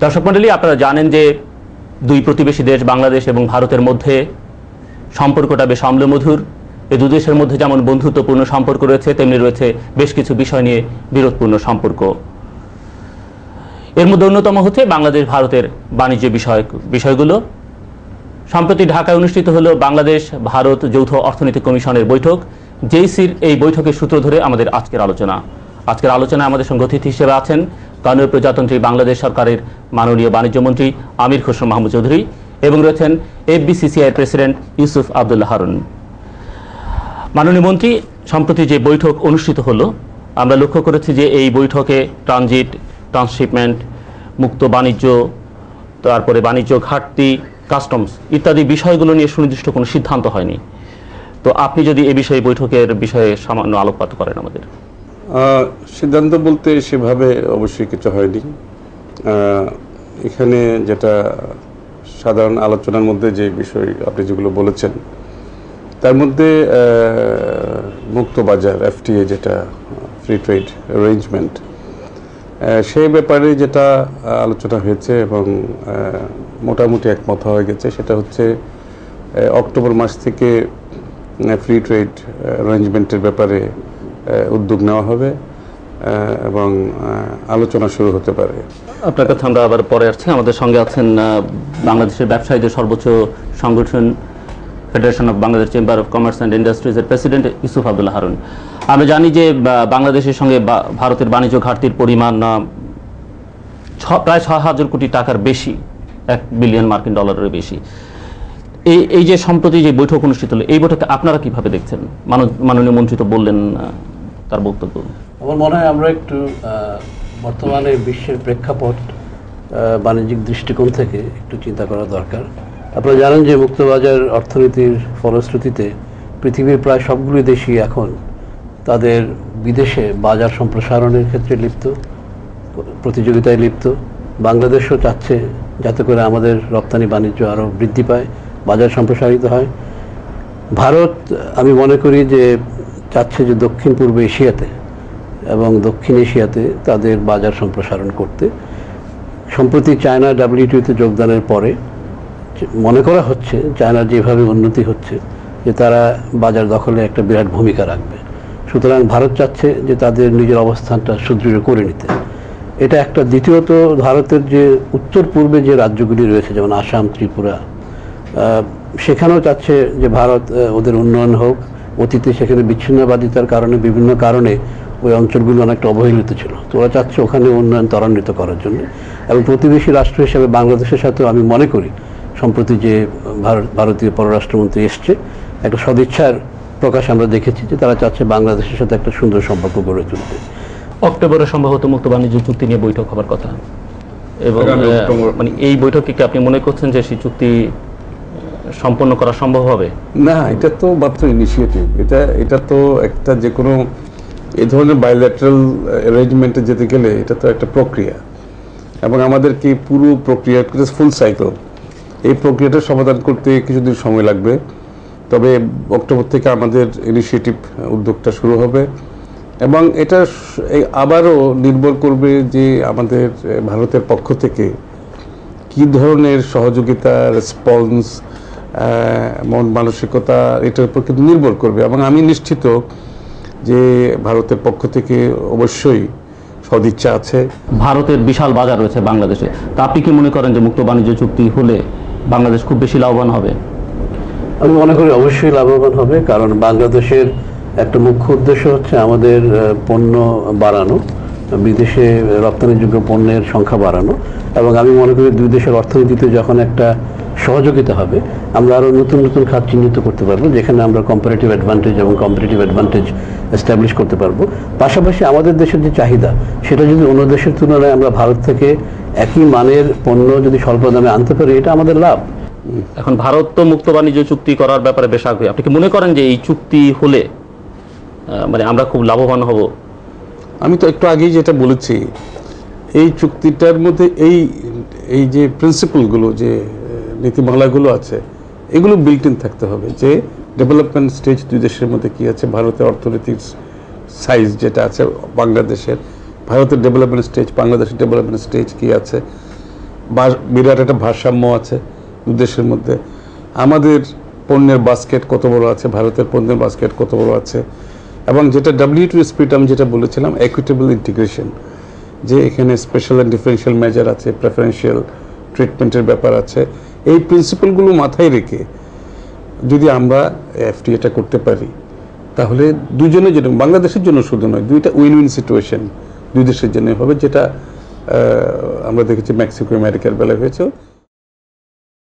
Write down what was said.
দর্শক মণ্ডলী, আপনারা জানেন যে দুই প্রতিবেশী দেশ বাংলাদেশ এবং ভারতের মধ্যে সম্পর্কটা বেশ অম্লমধুর। এই দুই দেশের মধ্যে যেমন বন্ধুত্বপূর্ণ সম্পর্ক রয়েছে, তেমনি রয়েছে বেশ কিছু বিষয় নিয়ে বিরোধপূর্ণ সম্পর্ক। এর মধ্যে অন্যতম হচ্ছে বাংলাদেশ ভারতের বাণিজ্য বিষয়গুলো। সম্প্রতি ঢাকায় অনুষ্ঠিত হলো বাংলাদেশ ভারত যৌথ অর্থনৈতিক কমিশনের বৈঠক, জেইসির। এই বৈঠকের সূত্র ধরে আমাদের আজকের আলোচনায় আমাদের সঙ্গে অতিথি হিসেবে আছেন কানুর প্রজাতন্ত্রী বাংলাদেশ সরকারের মাননীয় বাণিজ্য মন্ত্রী আমির খসরু মাহমুদ চৌধুরী এবং রয়েছেন এফবিসিসিআই প্রেসিডেন্ট ইউসুফ আব্দুল্লাহ হারুন। মাননীয় মন্ত্রী, সম্প্রতি যে বৈঠক অনুষ্ঠিত হলো, আমরা লক্ষ্য করেছি যে এই বৈঠকে ট্রানজিট, ট্রান্সশিপমেন্ট, মুক্ত বাণিজ্য, তারপরে বাণিজ্য ঘাটতি, কাস্টমস ইত্যাদি বিষয়গুলো নিয়ে সুনির্দিষ্ট কোনো সিদ্ধান্ত হয়নি। তো আপনি যদি এ বিষয়ে বৈঠকের বিষয়ে সামান্য আলোকপাত করেন আমাদের। সিদ্ধান্ত বলতে সেভাবে অবশ্যই কিছু হয়নি। এখানে যেটা সাধারণ আলোচনার মধ্যে যে বিষয় আপনি যেগুলো বলেছেন, তার মধ্যে মুক্ত বাজার এফটিএ, যেটা ফ্রি ট্রেড অ্যারেঞ্জমেন্ট, সেই ব্যাপারে যেটা আলোচনা হয়েছে এবং মোটামুটি একমত হয়ে গেছে, সেটা হচ্ছে অক্টোবর মাস থেকে ফ্রি ট্রেড অ্যারেঞ্জমেন্টের ব্যাপারে উদ্যোগ নেওয়া হবে এবং আলোচনা শুরু হতে পারে। আপনার কথা আমরা আবার পরে আসছি। আমাদের সঙ্গে আছেন বাংলাদেশের ব্যবসায়ীদের সর্বোচ্চ সংগঠন federation of Bangladesh chamber of commerce and ইন্ডাস্ট্রিজের প্রেসিডেন্ট ইউসুফ আব্দুল্লাহ হারুন। আমরা জানি যে বাংলাদেশের সঙ্গে ভারতের বাণিজ্য ঘাটতির পরিমাণ প্রায় 6,000 কোটি টাকার বেশি, 1 বিলিয়ন মার্কিন ডলারের বেশি। এই যে সম্প্রতি যে বৈঠক অনুষ্ঠিত হলো, এই বৈঠকে আপনারা কিভাবে দেখছেন? মাননীয় মন্ত্রী তো বললেন তার বক্তব্য। আমার মনে হয় আমরা একটু বর্তমানে বিশ্বের প্রেক্ষাপট বাণিজ্যিক দৃষ্টিকোণ থেকে একটু চিন্তা করা দরকার। আপনারা জানেন যে মুক্তবাজার অর্থনীতির ফলশ্রুতিতে পৃথিবীর প্রায় সবগুলো দেশই এখন তাদের বিদেশে বাজার সম্প্রসারণের ক্ষেত্রে লিপ্ত, প্রতিযোগিতায় লিপ্ত। বাংলাদেশও চাচ্ছে যাতে করে আমাদের রপ্তানি বাণিজ্য আরও বৃদ্ধি পায়, বাজার সম্প্রসারিত হয়। ভারত, আমি মনে করি যে চাচ্ছে যে দক্ষিণ পূর্ব এশিয়াতে এবং দক্ষিণ এশিয়াতে তাদের বাজার সম্প্রসারণ করতে। সম্প্রতি চায়না ডাব্লিউটিওতে যোগদানের পরে মনে করা হচ্ছে চায়নার যেভাবে উন্নতি হচ্ছে যে তারা বাজার দখলে একটা বিরাট ভূমিকা রাখবে। সুতরাং ভারত চাচ্ছে যে তাদের নিজের অবস্থানটা সুদৃঢ় করে নিতে। এটা একটা। দ্বিতীয়ত, ভারতের যে উত্তর পূর্বে যে রাজ্যগুলি রয়েছে, যেমন আসাম, ত্রিপুরা, সেখানেও চাচ্ছে যে ভারত ওদের উন্নয়ন হোক। অতীতে সেখানে বিচ্ছিন্নবাদিতার কারণে, বিভিন্ন কারণে ওই অঞ্চলগুলো অনেকটা অবহেলিত ছিল। তো ওরা চাচ্ছে ওখানে উন্নয়ন ত্বরান্বিত করার জন্য। এবং প্রতিবেশী রাষ্ট্র হিসেবে বাংলাদেশের সাথেও আমি মনে করি সম্প্রতি যে ভারতীয় পররাষ্ট্রমন্ত্রী এসছে, একটা সদিচ্ছার প্রকাশ আমরা দেখেছি যে তারা চাচ্ছে বাংলাদেশের সাথে একটা সুন্দর সম্পর্ক গড়ে তুলতে। অক্টোবরে সম্ভবত মুক্ত বাণিজ্য চুক্তি নিয়ে বৈঠক হবার কথা, এবং মানে এই বৈঠকে কি আপনি মনে করছেন যে সেই চুক্তি সম্পন্ন করা সম্ভব হবে? না, এটা তো মাত্র ইনিশিয়েটিভ। এটা তো একটা, যে কোনো এই ধরনের বাইল্যাটারাল অ্যারেঞ্জমেন্টে যেতে গেলে এটা তো একটা প্রক্রিয়া, এবং আমাদেরকে পুরো প্রক্রিয়া ফুল সাইকেল, এই প্রক্রিয়াটা সমাধান করতে কিছুদিন সময় লাগবে। তবে অক্টোবর থেকে আমাদের ইনিশিয়েটিভ উদ্যোগটা শুরু হবে, এবং এটা আবারও নির্ভর করবে যে আমাদের ভারতের পক্ষ থেকে কী ধরনের সহযোগিতা, রেসপন্স, মন মানসিকতা, এটার উপর কিন্তু নির্ভর করবে। এবং আমি নিশ্চিত যে ভারতের পক্ষ থেকে অবশ্যই সদিচ্ছা আছে। ভারতের বিশাল বাজার রয়েছে বাংলাদেশে। তা আপনি কি মনে করেন যে মুক্ত বাণিজ্য চুক্তি হলে বাংলাদেশ খুব বেশি লাভবান হবে? আমি মনে করি অবশ্যই লাভবান হবে, কারণ বাংলাদেশের একটা মুখ্য উদ্দেশ্য হচ্ছে আমাদের পণ্য বাড়ানো, বিদেশে রপ্তানিযোগ্য পণ্যের সংখ্যা বাড়ানো। এবং আমি মনে করি দুই দেশের অর্থনীতিতে যখন একটা সহযোগিতা হবে, আমরা আরও নতুন নতুন খাত চিহ্নিত করতে পারবো, যেখানে আমরা কম্পারেটিভ অ্যাডভান্টেজ এবং কম্পিটিটিভ অ্যাডভান্টেজ এস্টাবলিশ করতে পারবো। পাশাপাশি আমাদের দেশের যে চাহিদা, সেটা যদি অন্য দেশের তুলনায় আমরা ভারত থেকে একই মানের পণ্য যদি স্বল্প দামে আনতে পারি, এটা আমাদের লাভ। এখন ভারত তো মুক্ত বাণিজ্য চুক্তি করার ব্যাপারে বেশ আগ্রহী। আপনি কি মনে করেন যে এই চুক্তি হলে মানে আমরা খুব লাভবান হব? আমি তো একটু আগেই যেটা বলেছি, এই চুক্তিটার মধ্যে এই যে প্রিন্সিপালগুলো, যে নীতিমালাগুলো আছে, এগুলো বিল্ট ইন থাকতে হবে। যে ডেভেলপমেন্ট স্টেজ দুই দেশের মধ্যে কী আছে, ভারতের অর্থনীতির সাইজ যেটা আছে বাংলাদেশের, ভারতের ডেভেলপমেন্ট স্টেজ, বাংলাদেশের ডেভেলপমেন্ট স্টেজ কী আছে, বিরাট একটা ভারসাম্য আছে দু দেশের মধ্যে। আমাদের পণ্যের বাস্কেট কত বড় আছে, ভারতের পণ্যের বাস্কেট কত বড় আছে, এবং যেটা WTO স্পিরিট আমি যেটা বলেছিলাম ইকুইটেবল ইন্টিগ্রেশন, যে এখানে স্পেশাল অ্যান্ড ডিফারেন্সিয়াল মেজার আছে, প্রেফারেন্সিয়াল ট্রিটমেন্টের ব্যাপার আছে। এই প্রিন্সিপালগুলো মাথায় রেখে যদি আমরা FTAটা করতে পারি তাহলে দুজনের জন্য, বাংলাদেশের জন্য শুধু নয়, দুইটা উইন উইন সিচুয়েশন দুই দেশের জন্য হবে, যেটা আমরা দেখেছি মেক্সিকো আমেরিকার বেলায় হয়েছে।